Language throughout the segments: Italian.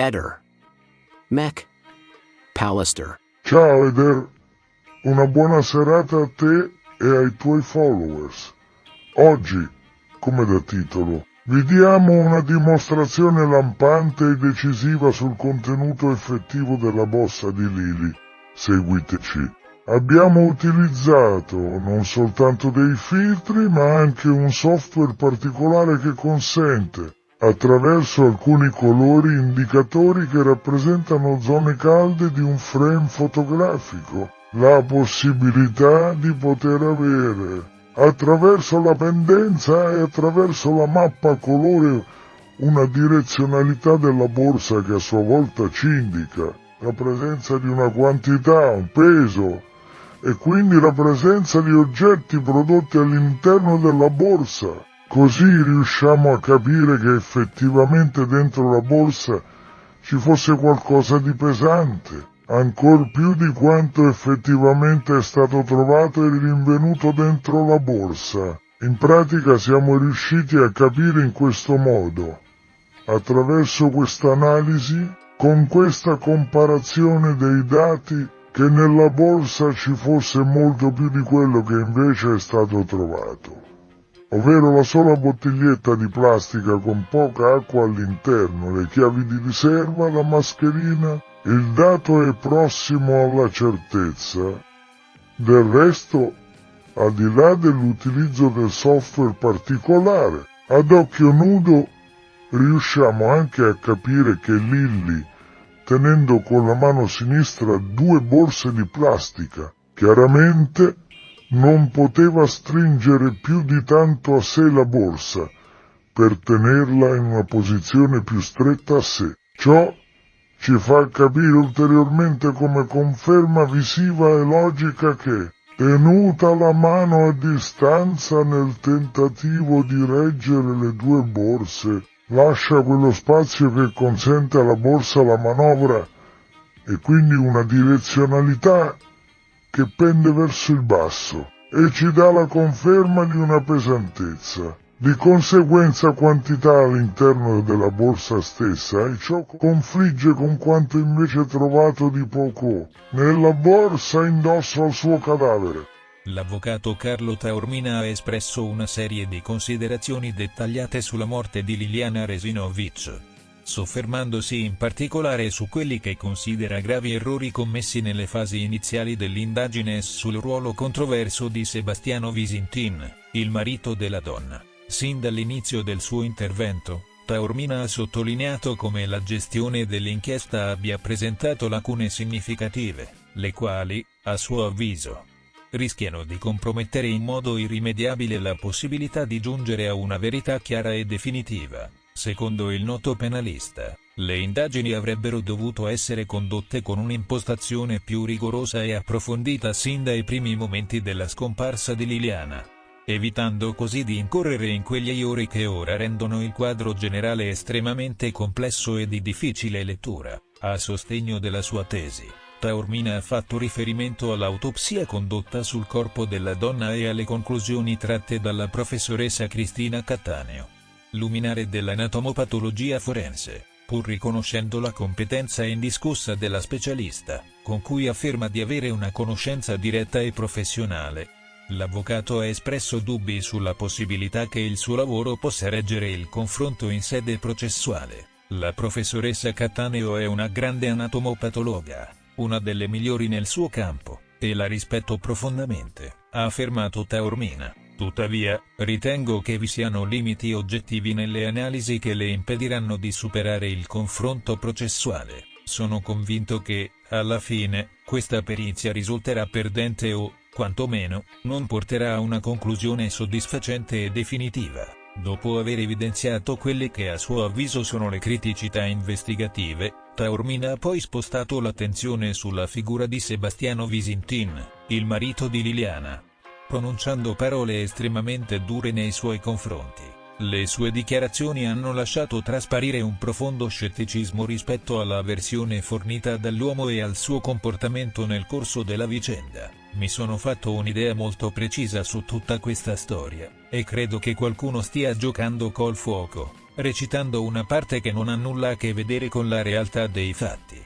Eder. Mech. Pallister. Ciao Eder, una buona serata a te e ai tuoi followers. Oggi, come da titolo, vi diamo una dimostrazione lampante e decisiva sul contenuto effettivo della borsa di Lily. Seguiteci. Abbiamo utilizzato non soltanto dei filtri, ma anche un software particolare che consente, attraverso alcuni colori indicatori che rappresentano zone calde di un frame fotografico, la possibilità di poter avere, attraverso la pendenza e attraverso la mappa colore, una direzionalità della borsa che a sua volta ci indica la presenza di una quantità, un peso, e quindi la presenza di oggetti prodotti all'interno della borsa. Così riusciamo a capire che effettivamente dentro la borsa ci fosse qualcosa di pesante, ancor più di quanto effettivamente è stato trovato e rinvenuto dentro la borsa. In pratica siamo riusciti a capire in questo modo, attraverso questa analisi, con questa comparazione dei dati, che nella borsa ci fosse molto più di quello che invece è stato trovato, ovvero la sola bottiglietta di plastica con poca acqua all'interno, le chiavi di riserva, la mascherina. Il dato è prossimo alla certezza. Del resto, al di là dell'utilizzo del software particolare, ad occhio nudo riusciamo anche a capire che Lily, tenendo con la mano sinistra 2 borse di plastica, chiaramente non poteva stringere più di tanto a sé la borsa per tenerla in una posizione più stretta a sé. Ciò ci fa capire ulteriormente come conferma visiva e logica che, tenuta la mano a distanza nel tentativo di reggere le 2 borse, lascia quello spazio che consente alla borsa la manovra e quindi una direzionalità che pende verso il basso e ci dà la conferma di una pesantezza. Di conseguenza quantità all'interno della borsa stessa, e ciò confligge con quanto invece trovato di poco nella borsa indosso al suo cadavere. L'avvocato Carlo Taormina ha espresso una serie di considerazioni dettagliate sulla morte di Liliana Resinovic, soffermandosi in particolare su quelli che considera gravi errori commessi nelle fasi iniziali dell'indagine e sul ruolo controverso di Sebastiano Visintin, il marito della donna. Sin dall'inizio del suo intervento, Taormina ha sottolineato come la gestione dell'inchiesta abbia presentato lacune significative, le quali, a suo avviso, rischiano di compromettere in modo irrimediabile la possibilità di giungere a una verità chiara e definitiva. Secondo il noto penalista, le indagini avrebbero dovuto essere condotte con un'impostazione più rigorosa e approfondita sin dai primi momenti della scomparsa di Liliana, evitando così di incorrere in quegli errori che ora rendono il quadro generale estremamente complesso e di difficile lettura. A sostegno della sua tesi, Taormina ha fatto riferimento all'autopsia condotta sul corpo della donna e alle conclusioni tratte dalla professoressa Cristina Cattaneo, luminare dell'anatomopatologia forense, pur riconoscendo la competenza indiscussa della specialista, con cui afferma di avere una conoscenza diretta e professionale. L'avvocato ha espresso dubbi sulla possibilità che il suo lavoro possa reggere il confronto in sede processuale. La professoressa Cattaneo è una grande anatomopatologa, una delle migliori nel suo campo, e la rispetto profondamente, ha affermato Taormina. Tuttavia, ritengo che vi siano limiti oggettivi nelle analisi che le impediranno di superare il confronto processuale. Sono convinto che, alla fine, questa perizia risulterà perdente o, quantomeno, non porterà a una conclusione soddisfacente e definitiva. Dopo aver evidenziato quelle che a suo avviso sono le criticità investigative, Taormina ha poi spostato l'attenzione sulla figura di Sebastiano Visintin, il marito di Liliana, pronunciando parole estremamente dure nei suoi confronti. Le sue dichiarazioni hanno lasciato trasparire un profondo scetticismo rispetto alla versione fornita dall'uomo e al suo comportamento nel corso della vicenda. Mi sono fatto un'idea molto precisa su tutta questa storia, e credo che qualcuno stia giocando col fuoco, recitando una parte che non ha nulla a che vedere con la realtà dei fatti.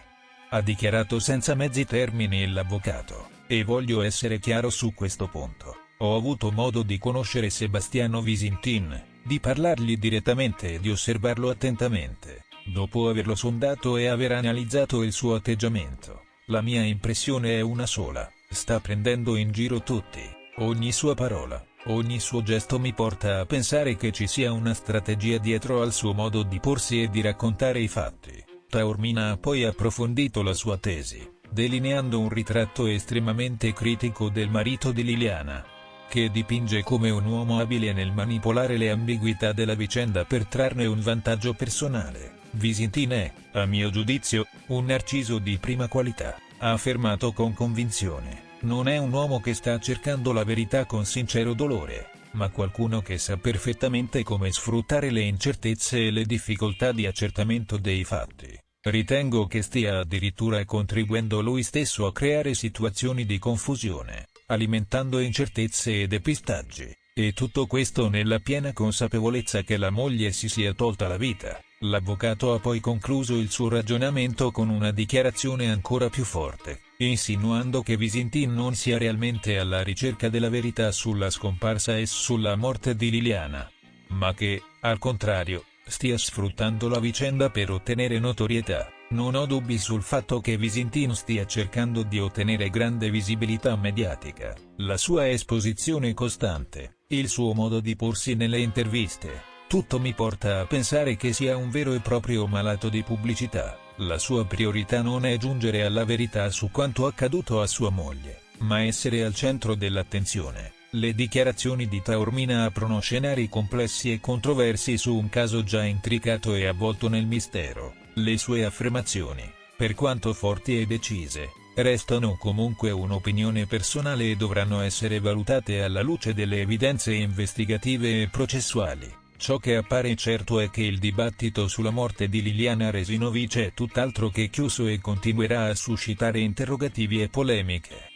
Ha dichiarato senza mezzi termini l'avvocato, e voglio essere chiaro su questo punto. Ho avuto modo di conoscere Sebastiano Visintin, di parlargli direttamente e di osservarlo attentamente. Dopo averlo sondato e aver analizzato il suo atteggiamento, la mia impressione è una sola: sta prendendo in giro tutti. Ogni sua parola, ogni suo gesto mi porta a pensare che ci sia una strategia dietro al suo modo di porsi e di raccontare i fatti. Taormina ha poi approfondito la sua tesi, delineando un ritratto estremamente critico del marito di Liliana, che dipinge come un uomo abile nel manipolare le ambiguità della vicenda per trarne un vantaggio personale. Visintin è, a mio giudizio, un narciso di prima qualità, ha affermato con convinzione. Non è un uomo che sta cercando la verità con sincero dolore, ma qualcuno che sa perfettamente come sfruttare le incertezze e le difficoltà di accertamento dei fatti. Ritengo che stia addirittura contribuendo lui stesso a creare situazioni di confusione, alimentando incertezze e depistaggi, e tutto questo nella piena consapevolezza che la moglie si sia tolta la vita. L'avvocato ha poi concluso il suo ragionamento con una dichiarazione ancora più forte, insinuando che Visintin non sia realmente alla ricerca della verità sulla scomparsa e sulla morte di Liliana, ma che, al contrario, stia sfruttando la vicenda per ottenere notorietà. Non ho dubbi sul fatto che Visintin stia cercando di ottenere grande visibilità mediatica. La sua esposizione costante, il suo modo di porsi nelle interviste, tutto mi porta a pensare che sia un vero e proprio malato di pubblicità. La sua priorità non è giungere alla verità su quanto accaduto a sua moglie, ma essere al centro dell'attenzione. Le dichiarazioni di Taormina aprono scenari complessi e controversi su un caso già intricato e avvolto nel mistero. Le sue affermazioni, per quanto forti e decise, restano comunque un'opinione personale e dovranno essere valutate alla luce delle evidenze investigative e processuali. Ciò che appare certo è che il dibattito sulla morte di Liliana Resinovic è tutt'altro che chiuso e continuerà a suscitare interrogativi e polemiche.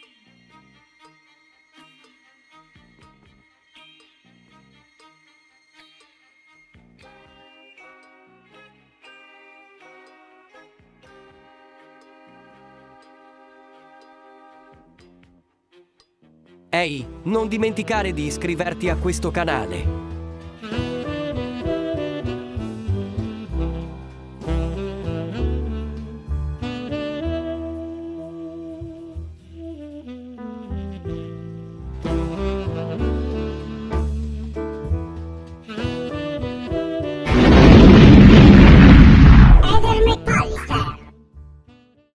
Ehi, non dimenticare di iscriverti a questo canale.